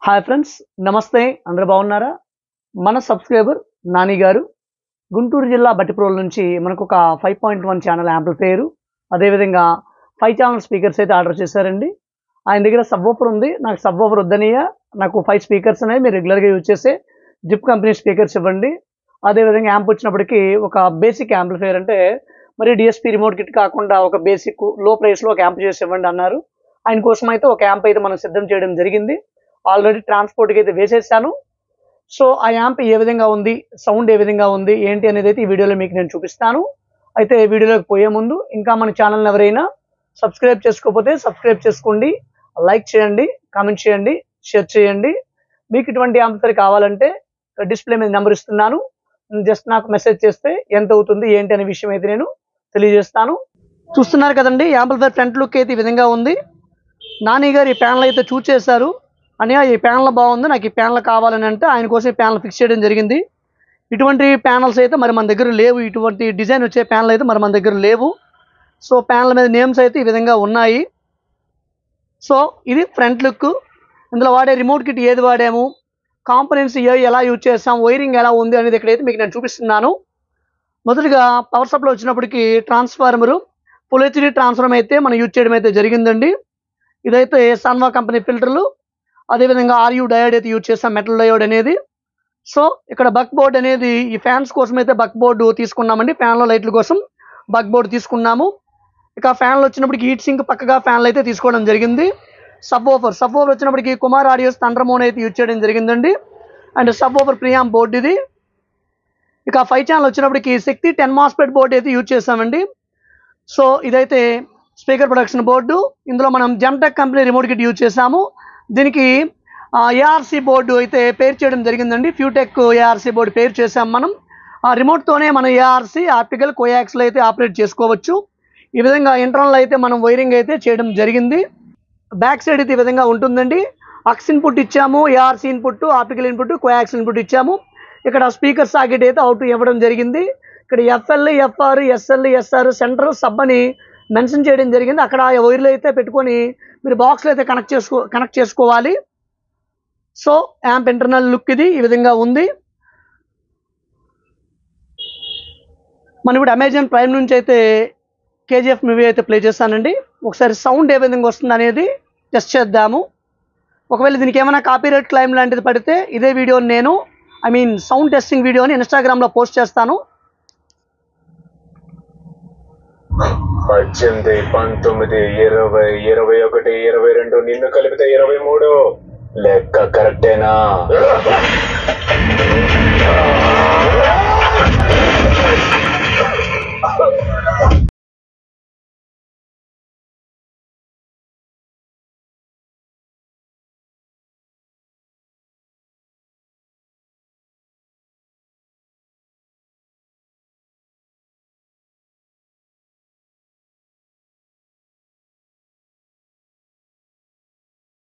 Hi friends, నమస్తే. అందరూ బాగున్నారా? మన సబ్స్క్రైబర్ నాని గారు గుంటూరు జిల్లా బట్టిప్రోలు నుంచి మనకు ఒక 5.1 ఛానల్ యాంప్లిఫైయర్, అదేవిధంగా 5 ఛానల్ స్పీకర్స్ అయితే ఆర్డర్ చేశారండి. ఆయన దగ్గర సబ్ వూఫర్ ఉంది. నాకు సబ్ వూఫర్ వద్దనియా, నాకు 5 స్పీకర్స్ అనేవి మీరు రెగ్యులర్గా యూజ్ చేసే జిప్ కంపెనీ స్పీకర్స్ ఇవ్వండి. అదేవిధంగా యాంప్ వచ్చినప్పటికీ ఒక బేసిక్ యాంప్లిఫైయర్, అంటే మరి డిఎస్పీ రిమోట్ కిట్ కాకుండా ఒక బేసిక్ లో ప్రైస్లో ఒక యాంప్ చేసి ఇవ్వండి అన్నారు. ఆయన కోసం అయితే ఒక యాంప్ అయితే మనం సిద్ధం చేయడం జరిగింది. ఆల్రెడీ ట్రాన్స్పోర్ట్కి అయితే వేసేసాను. సో ఆ యాంప్ ఏ విధంగా ఉంది, సౌండ్ ఏ విధంగా ఉంది, ఏంటి అనేది అయితే ఈ వీడియోలో మీకు నేను చూపిస్తాను. అయితే వీడియోలోకి పోయే ముందు ఇంకా మన ఛానల్ని ఎవరైనా సబ్స్క్రైబ్ చేసుకోకపోతే సబ్స్క్రైబ్ చేసుకోండి, లైక్ చేయండి, కామెంట్ చేయండి, షేర్ చేయండి. మీకు ఇటువంటి యాంప్లిఫైయర్ కావాలంటే డిస్ప్లే మీద నెంబర్ ఇస్తున్నాను. జస్ట్ నాకు మెసేజ్ చేస్తే ఎంత అవుతుంది ఏంటి అనే విషయం అయితే నేను తెలియజేస్తాను. చూస్తున్నారు కదండి, యాంప్లిఫైయర్ ఫ్రంట్ లుక్ అయితే ఈ విధంగా ఉంది. నాని గారు ఈ ప్యానల్ అయితే చూస్ చేశారు. అని ఈ ప్యానల్ బాగుంది, నాకు ఈ ప్యానల్ కావాలని అంటే ఆయన కోసం ఈ ప్యానల్ ఫిక్స్ చేయడం జరిగింది. ఇటువంటి ప్యానల్స్ అయితే మరి మన దగ్గర లేవు, ఇటువంటి డిజైన్ వచ్చే ప్యానల్ అయితే మరి మన దగ్గర లేవు. సో ప్యానల్ మీద నేమ్స్ అయితే ఈ విధంగా ఉన్నాయి. సో ఇది ఫ్రంట్ లుక్. ఇందులో వాడే రిమోట్ కిట్ ఏది వాడాము, కాంపోనెంట్స్ ఎలా యూజ్ చేస్తాం, వైరింగ్ ఎలా ఉంది అనేది ఇక్కడైతే మీకు నేను చూపిస్తున్నాను. మొదటిగా పవర్ సప్లై వచ్చినప్పటికీ ట్రాన్స్ఫార్మరు ఫుల్ హెచ్డి ట్రాన్స్ఫార్మర్ అయితే మనం యూజ్ చేయడం అయితే జరిగిందండి. ఇదైతే సన్వా కంపెనీ ఫిల్టర్లు, అదేవిధంగా ఆర్యూ డయోడ్ అయితే యూజ్ చేస్తాం, మెటల్ డయోడ్ అనేది. సో ఇక్కడ బక్ బోర్డ్ అనేది ఈ ఫ్యాన్స్ కోసం అయితే బక్ బోర్డు తీసుకున్నామండి. ఫ్యాన్లో లైట్ల కోసం బక్ బోర్డు తీసుకున్నాము. ఇక ఫ్యాన్లు వచ్చినప్పటికి హీట్ సింక్ పక్కగా ఫ్యాన్లు అయితే తీసుకోవడం జరిగింది. సబ్ వూఫర్ వచ్చినప్పటికి కుమార్ ఆడియోస్ థండర్ మోన్ అయితే యూజ్ చేయడం జరిగిందండి. And sub woofer Priyam board ఇది. ఇక 5 ఛానల్ వచ్చినప్పటికి శక్తి 10 మాస్ఫెట్ బోర్డు అయితే యూజ్ చేస్తామండి. సో ఇదైతే స్పీకర్ ప్రొడక్షన్ బోర్డు. ఇందులో మనం జెమ్టెక్ కంపెనీ రిమోట్ కిట్ యూజ్ చేసాము. దీనికి ఏఆర్సీ బోర్డు అయితే పేర్ చేయడం జరిగిందండి. ఫ్యూటెక్ ఏఆర్సీ బోర్డు పేర్ చేసాం మనం. రిమోట్తోనే మనం ఏఆర్సీ, ఆప్టికల్, కోయాక్స్లో అయితే ఆపరేట్ చేసుకోవచ్చు. ఈ విధంగా ఇంటర్నల్ అయితే మనం వైరింగ్ అయితే చేయడం జరిగింది. బ్యాక్ సైడ్ అయితే ఈ విధంగా ఉంటుందండి. అక్స్ ఇన్పుట్ ఇచ్చాము, ARC input, optical input, coaxial input ఇచ్చాము. ఇక్కడ స్పీకర్ సాకెట్ అయితే అవుట్ ఇవ్వడం జరిగింది. ఇక్కడ FL, FR, SL, SR, centre, sub అని మెన్షన్ చేయడం జరిగింది. అక్కడ వైర్లు అయితే పెట్టుకొని మీరు బాక్స్లో అయితే కనెక్ట్ చేసుకోవాలి. సో యాంప్ ఇంటర్నల్ లుక్ ఇది ఈ విధంగా ఉంది. మనం ఇప్పుడు అమెజాన్ ప్రైమ్ నుంచి అయితే కేజీఎఫ్ మూవీ అయితే ప్లే చేస్తానండి. ఒకసారి సౌండ్ ఏ విధంగా వస్తుంది అనేది టెస్ట్ చేద్దాము. ఒకవేళ దీనికి ఏమైనా కాపీరైట్ క్లైమ్ లాంటిది పడితే ఇదే వీడియోని నేను సౌండ్ టెస్టింగ్ వీడియోని ఇన్స్టాగ్రామ్లో పోస్ట్ చేస్తాను. 18, 19, 20, 21, 22 నిన్ను కలిపితే 23. లెక్క కరెక్టేనా?